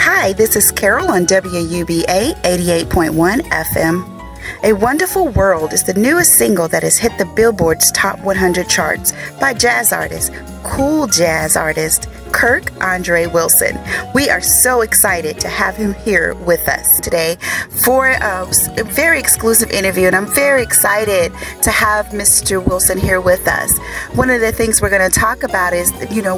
Hi, this is Carol on WUBA 88.1 FM. A Wonderful World is the newest single that has hit the Billboard's Top 100 charts by jazz artist, cool jazz artist, Kirk Andre Wilson. We are so excited to have him here with us today for a very exclusive interview, and I'm very excited to have Mr. Wilson here with us. One of the things we're going to talk about is,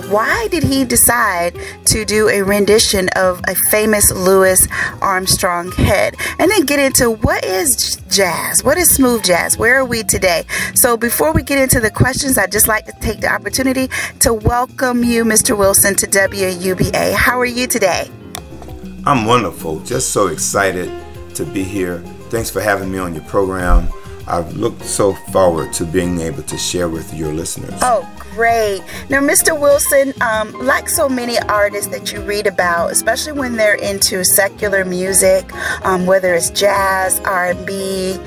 why did he decide to do a rendition of a famous Louis Armstrong hit, and then get into what is jazz, what is smooth jazz, where are we today? So before we get into the questions, I'd just like to take the opportunity to welcome you, Mr. Wilson, to WUBA. How are you today? I'm wonderful. Just so excited to be here. Thanks for having me on your program. I've looked so forward to being able to share with your listeners. Oh, great. Now, Mr. Wilson, like so many artists that you read about, especially when they're into secular music, whether it's jazz, R&B,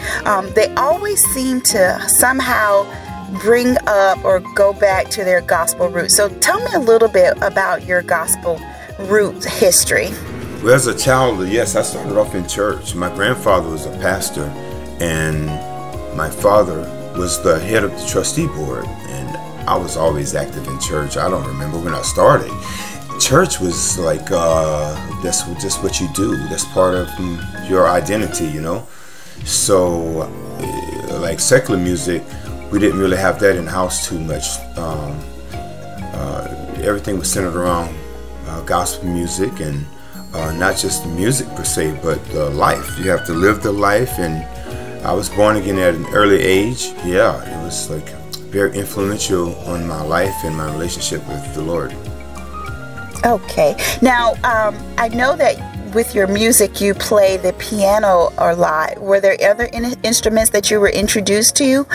they always seem to somehow bring up or go back to their gospel roots. So tell me a little bit about your gospel roots history. Well, as a child, yes, I started off in church. My grandfather was a pastor, and my father was the head of the trustee board, and I was always active in church. I don't remember when I started. Church was like, that's just what you do. That's part of your identity, So, like secular music, we didn't really have that in the house too much. Everything was centered around gospel music, and not just the music per se, but the life. You have to live the life, and I was born again at an early age. Yeah, it was like very influential on my life and my relationship with the Lord. Okay. Now, I know that with your music, you play the piano a lot. Were there other instruments that you were introduced to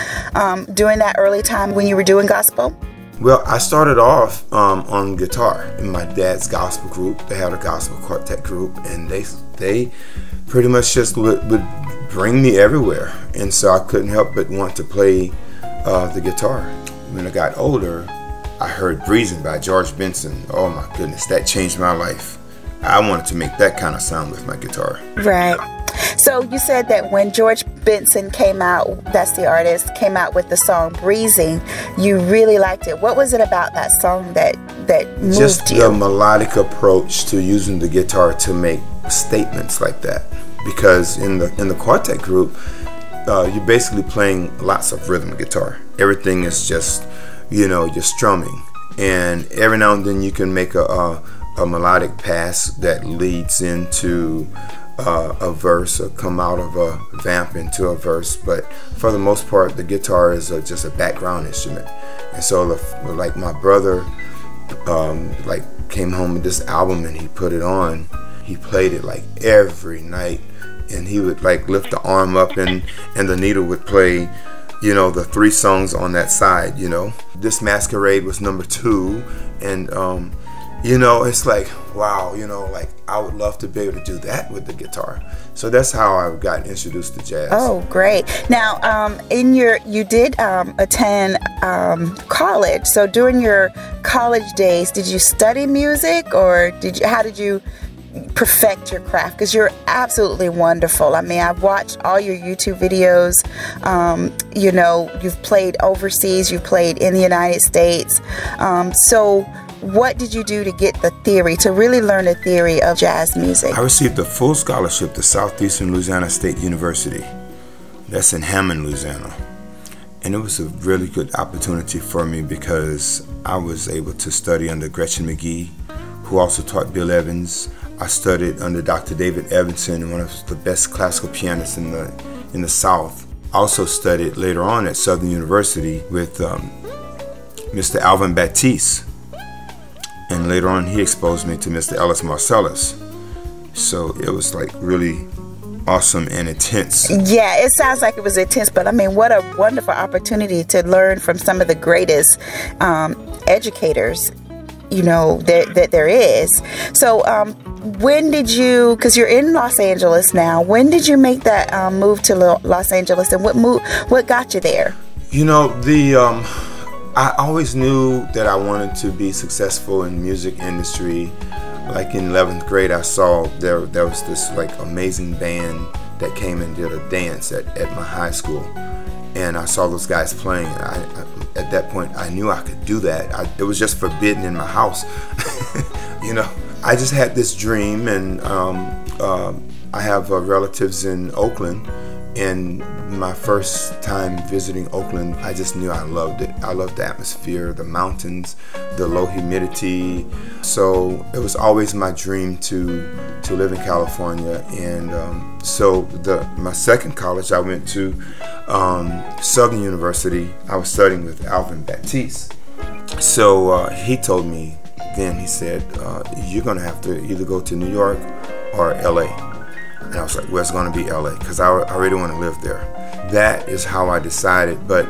during that early time when you were doing gospel? Well, I started off on guitar in my dad's gospel group. They had a gospel quartet group, and they pretty much just would bring me everywhere. And so I couldn't help but want to play the guitar. When I got older, I heard Breezing by George Benson. Oh my goodness, that changed my life. I wanted to make that kind of sound with my guitar. Right. So you said that when George Benson came out, that's the artist, came out with the song Breezing, you really liked it. What was it about that song that moved Just you? the melodic approach to using the guitar to make statements like that. Because in the quartet group, you're basically playing lots of rhythm guitar. Everything is just, you're strumming. And every now and then you can make a melodic pass that leads into a verse, or come out of a vamp into a verse. But for the most part, the guitar is just a background instrument. And so like my brother came home with this album, and he put it on. He played it like every night, and he would like lift the arm up, and the needle would play the 3 songs on that side. This Masquerade was number 2, and it's like, wow, like I would love to be able to do that with the guitar. So that's how I got introduced to jazz. Oh, great. Now, you did attend college. So during your college days, did you study music, or how did you perfect your craft? Because you're absolutely wonderful. I mean, I've watched all your YouTube videos. You've played overseas, you've played in the United States. So what did you do to get the theory, to really learn the theory of jazz music? I received a full scholarship to Southeastern Louisiana State University. That's in Hammond, Louisiana. And it was a really good opportunity for me because I was able to study under Gretchen McGee, who also taught Bill Evans. I studied under Dr. David Evanson, one of the best classical pianists in the South. I also studied later on at Southern University with Mr. Alvin Baptiste. And later on, he exposed me to Mr. Ellis Marcellus. So it was like really awesome and intense. Yeah, it sounds like it was intense, but I mean, what a wonderful opportunity to learn from some of the greatest educators, that there is. So when did you, because you're in Los Angeles now, when did you make that move to Los Angeles, and what got you there? I always knew that I wanted to be successful in the music industry. like in 11th grade, I saw there was this like amazing band that came and did a dance at my high school, and I saw those guys playing. At that point, I knew I could do that. It was just forbidden in my house. You know, I just had this dream, and I have relatives in Oakland, and my first time visiting Oakland, I just knew I loved it. I loved the atmosphere, the mountains, the low humidity. So it was always my dream to live in California. And so my second college, I went to Southern University. I was studying with Alvin Baptiste. So he told me then, he said, you're going to have to either go to New York or LA. And I was like, well, it's going to be LA, because I already want to live there. That is how I decided. But,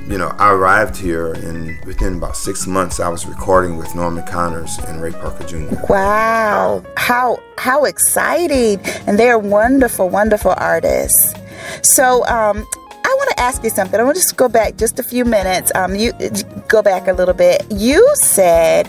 you know, I arrived here, and within about 6 months, I was recording with Norman Connors and Ray Parker Jr. Wow, how exciting. And they're wonderful, wonderful artists. So, I want to ask you something. I want to just go back just a few minutes. You go back a little bit. You said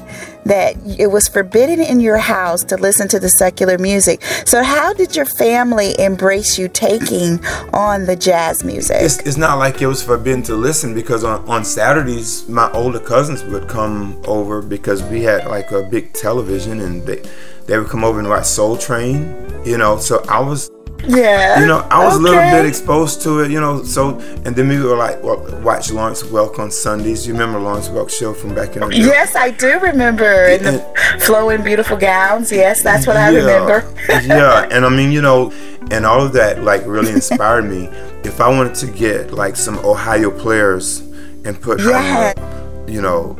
that it was forbidden in your house to listen to the secular music. So how did your family embrace you taking on the jazz music? It's not like it was forbidden to listen, because on Saturdays, my older cousins would come over, because we had like a big television, and they would come over and watch Soul Train, you know. So I was, yeah, you know, I was a little bit exposed to it, you know. So, and then we were like, well, watch Lawrence Welk on Sundays. You remember Lawrence Welk's show from back in the day? Yes, I do remember. And the flowing beautiful gowns. Yes, that's what I remember. Yeah, and I mean, you know, and all of that like really inspired me. If I wanted to get like some Ohio players and put, you know,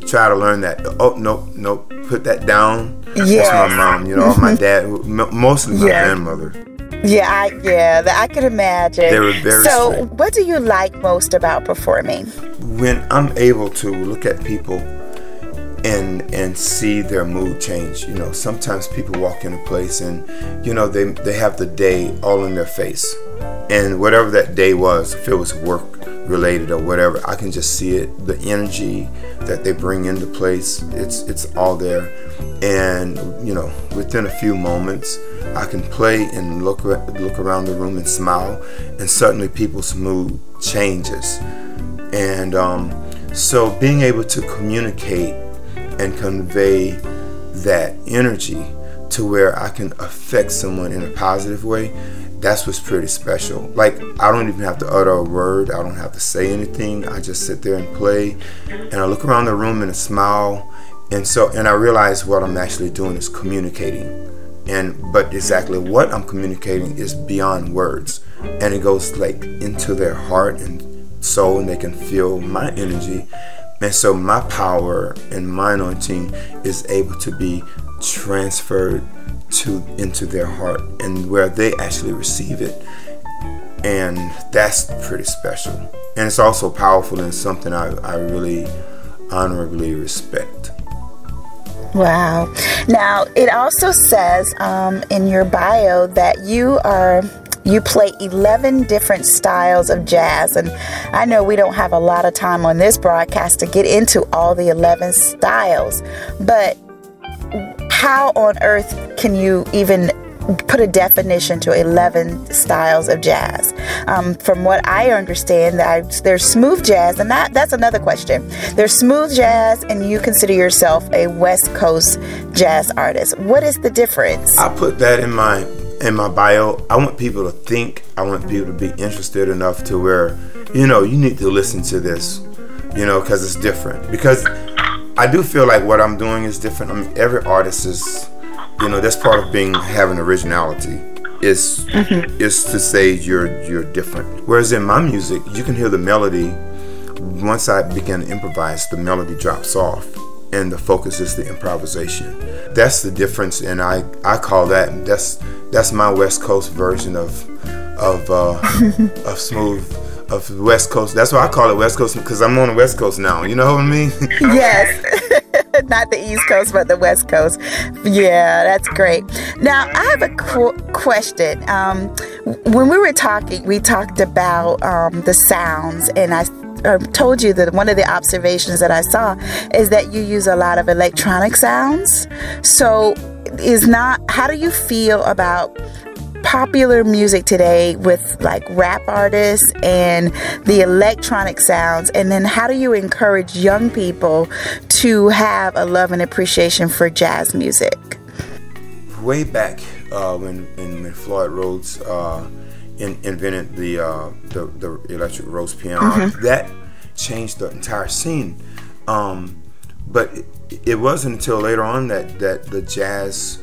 try to learn that. Oh, nope, put that down. Yes. That's my mom, you know, my dad, mostly my grandmother. Yeah, I could imagine. They were very So, what do you like most about performing? When I'm able to look at people and see their mood change. You know, sometimes people walk in a place and, you know, they have the day all in their face. And whatever that day was, if it was work related or whatever, I can just see it, the energy that they bring into place, it's all there. And, you know, within a few moments, I can play and look around the room and smile, and suddenly people's mood changes. And so being able to communicate and convey that energy to where I can affect someone in a positive way, that's what's pretty special. Like, I don't even have to utter a word, I don't have to say anything, I just sit there and play, and I look around the room and I smile, and I realize what I'm actually doing is communicating. But exactly what I'm communicating is beyond words, and it goes like into their heart and soul, and they can feel my energy. And so my power and my anointing is able to be transferred into their heart, and where they actually receive it. And that's pretty special. And it's also powerful, and something I really honorably respect. Wow. Now, it also says in your bio that you play 11 different styles of jazz, and I know we don't have a lot of time on this broadcast to get into all the 11 styles, but how on earth can you even put a definition to 11 styles of jazz? From what I understand, there's smooth jazz, and that's another question. There's smooth jazz, and you consider yourself a West Coast jazz artist. What is the difference? I put that in my bio. I want people to think. I want people to be interested enough to where, you know, you need to listen to this, you know, because it's different. Because I do feel like what I'm doing is different. I mean, every artist is, you know, that's part of having originality, is to say you're different. Whereas in my music, you can hear the melody. Once I begin to improvise, the melody drops off, and the focus is the improvisation. That's the difference, and I call that's my West Coast version of smooth. Of West Coast. That's why I call it West Coast, because I'm on the West Coast now. You know what I mean? Yes. Not the East Coast, but the West Coast. Yeah, that's great. Now, I have a question. When we were talking, we talked about the sounds, and I told you that one of the observations that I saw is that you use a lot of electronic sounds. So is not, how do you feel about popular music today with like rap artists and the electronic sounds, and then how do you encourage young people to have a love and appreciation for jazz music? Way back when Floyd Rhodes invented the electric Rhodes piano, that changed the entire scene. But it wasn't until later on that the jazz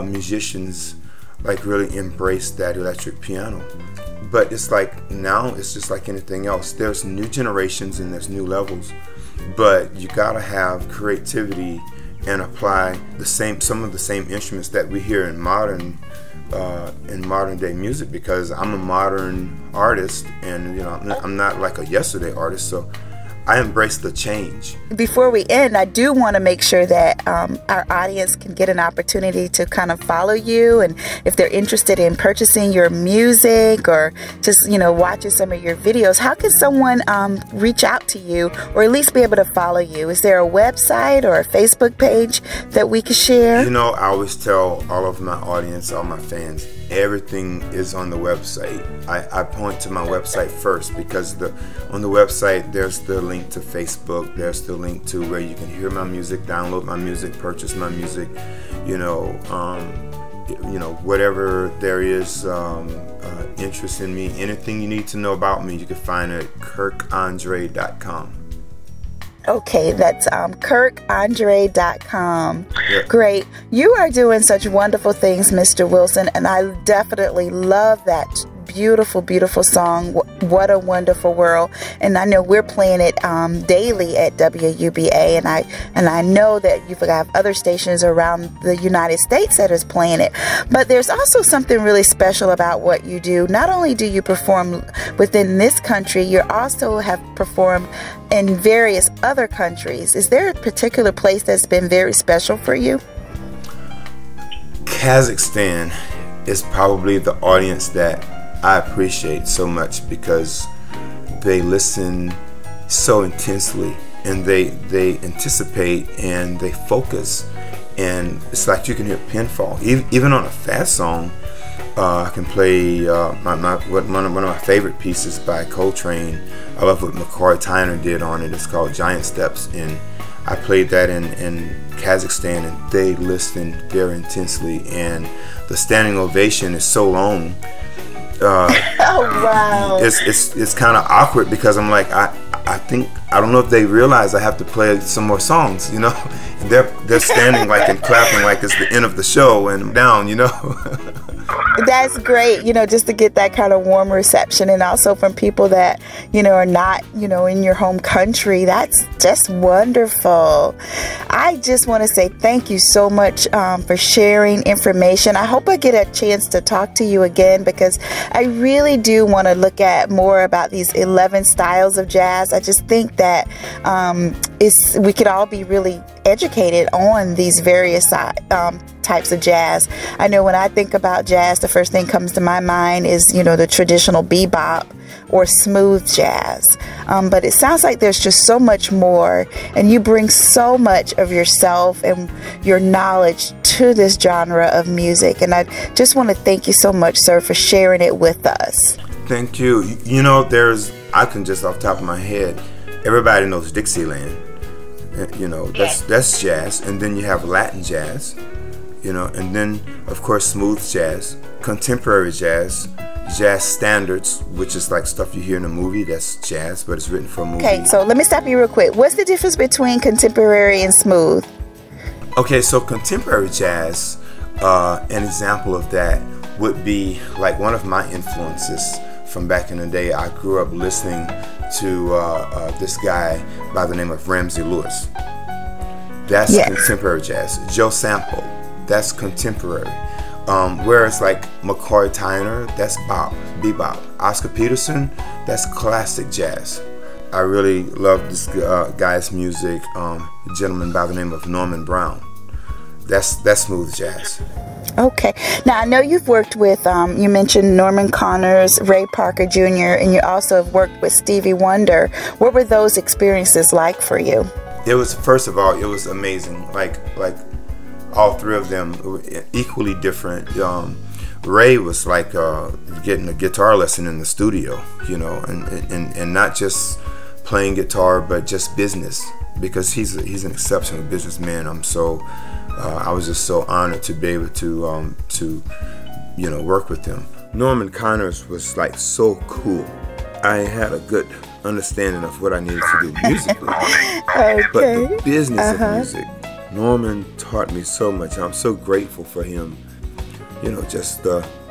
musicians like really embraced that electric piano. But it's like now it's just like anything else. There's new generations and there's new levels, but you gotta have creativity and apply some of the same instruments that we hear in modern day music, because I'm a modern artist, and you know, I'm not like a yesterday artist, so I embrace the change. Before we end, I do want to make sure that our audience can get an opportunity to kind of follow you, and if they're interested in purchasing your music or just, you know, watching some of your videos, how can someone reach out to you or at least be able to follow you? Is there a website or a Facebook page that we can share? You know, I always tell all of my audience, all my fans, everything is on the website. I point to my website first, because on the website there's the link to Facebook, there's the link to where you can hear my music, download my music, purchase my music, you know, whatever there is interest in me, anything you need to know about me, you can find it at kirkandre.com. Okay, that's kirkandre.com. Yep. Great. You are doing such wonderful things, Mr. Wilson, and I definitely love that beautiful, beautiful song, What a Wonderful World. And I know we're playing it daily at WUBA, and I know that you've got other stations around the United States that is playing it. But there's also something really special about what you do. Not only do you perform within this country, you also have performed in various other countries. Is there a particular place that's been very special for you? Kazakhstan is probably the audience that I appreciate so much, because they listen so intensely, and they anticipate and they focus, and it's like you can hear pinfall. Even on a fast song, I can play one of my favorite pieces by Coltrane. I love what McCoy Tyner did on it. It's called Giant Steps, and I played that in Kazakhstan, and they listened very intensely, and the standing ovation is so long. Oh wow! It's kind of awkward, because I'm like, I don't know if they realize I have to play some more songs, you know. And they're standing like and clapping like it's the end of the show, and I'm down, you know. That's great, you know, just to get that kind of warm reception, and also from people that, you know, are not, you know, in your home country. That's just wonderful. I just want to say thank you so much for sharing information. I hope I get a chance to talk to you again, because I really do want to look at more about these 11 styles of jazz. I just think that we could all be really educated on these various types of jazz. I know when I think about jazz, the first thing comes to my mind is, you know, the traditional bebop or smooth jazz. But it sounds like there's just so much more, and you bring so much of yourself and your knowledge to this genre of music. And I just want to thank you so much, sir, for sharing it with us. Thank you. You know, I can just off the top of my head, everybody knows Dixieland. You know, that's jazz. And then you have Latin jazz, you know, and then of course smooth jazz, contemporary jazz, jazz standards, which is like stuff you hear in a movie. That's jazz, but it's written for a movie. Okay, so let me stop you real quick. What's the difference between contemporary and smooth? Okay, so contemporary jazz, an example of that would be like one of my influences from back in the day. I grew up listening to this guy by the name of Ramsey Lewis. That's contemporary jazz. Joe Sample, that's contemporary. Whereas like McCoy Tyner, that's bebop. Oscar Peterson, that's classic jazz. I really love this guy's music, a gentleman by the name of Norman Brown. That's smooth jazz. Okay. Now, I know you've worked with, you mentioned Norman Connors, Ray Parker Jr., and you also have worked with Stevie Wonder. What were those experiences like for you? It was, first of all, it was amazing. Like all three of them were equally different. Ray was like getting a guitar lesson in the studio, you know, and not just playing guitar, but just business, because he's an exceptional businessman. I was just so honored to be able to you know, work with him. Norman Connors was like so cool. I had a good understanding of what I needed to do musically, Okay. but the business of music, Norman taught me so much. I'm so grateful for him. You know, just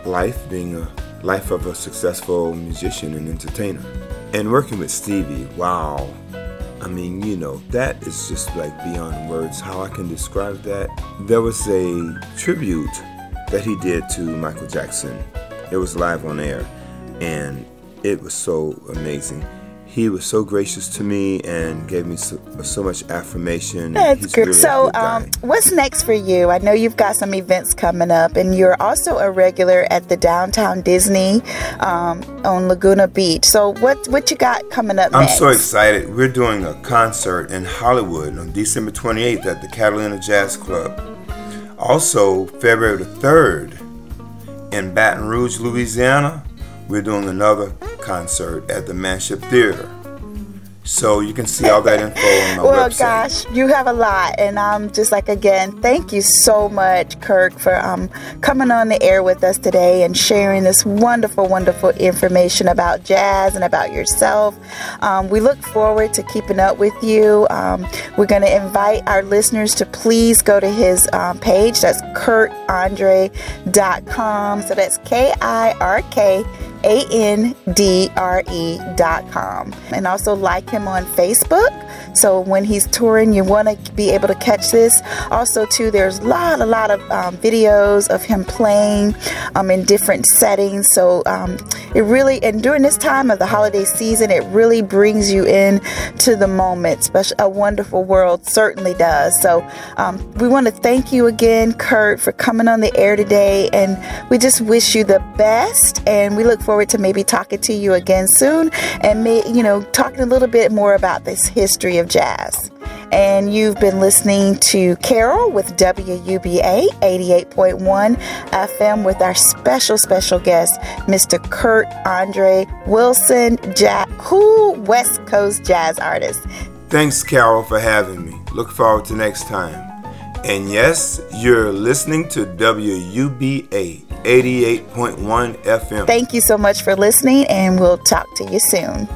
life being a life of a successful musician and entertainer. And working with Stevie, wow. I mean, you know, that is just like beyond words how I can describe that. There was a tribute that he did to Michael Jackson. It was live on air, and it was so amazing. He was so gracious to me and gave me so much affirmation. That's He's good. really So, a good guy. what's next for you? I know you've got some events coming up, and you're also a regular at the Downtown Disney on Laguna Beach. So, what you got coming up next? I'm so excited. We're doing a concert in Hollywood on December 28th at the Catalina Jazz Club. Also, February the 3rd in Baton Rouge, Louisiana, we're doing another concert at the Manship Theater. So you can see all that info on my Well, website. gosh, you have a lot, and I'm just like, again, thank you so much, Kirk, for coming on the air with us today and sharing this wonderful, wonderful information about jazz and about yourself. We look forward to keeping up with you. We're going to invite our listeners to please go to his page. That's KirkAndre.com. So that's KirkAndre.com. And also like him on Facebook. So when he's touring, you want to be able to catch this. Also, too, there's a lot of videos of him playing in different settings. So it really, and during this time of the holiday season, it really brings you in to the moment. Especially A Wonderful World certainly does. So we want to thank you again, Kurt, for coming on the air today. And we just wish you the best. And we look forward to maybe talking to you again soon, and talking a little bit more about this history of jazz. And you've been listening to Carol with WUBA 88.1 FM with our special guest, Mr. Kirk Andre Wilson, cool West Coast jazz artist. Thanks, Carol, for having me. Look forward to next time. And yes, you're listening to WUBA 88.1 FM. Thank you so much for listening, and we'll talk to you soon.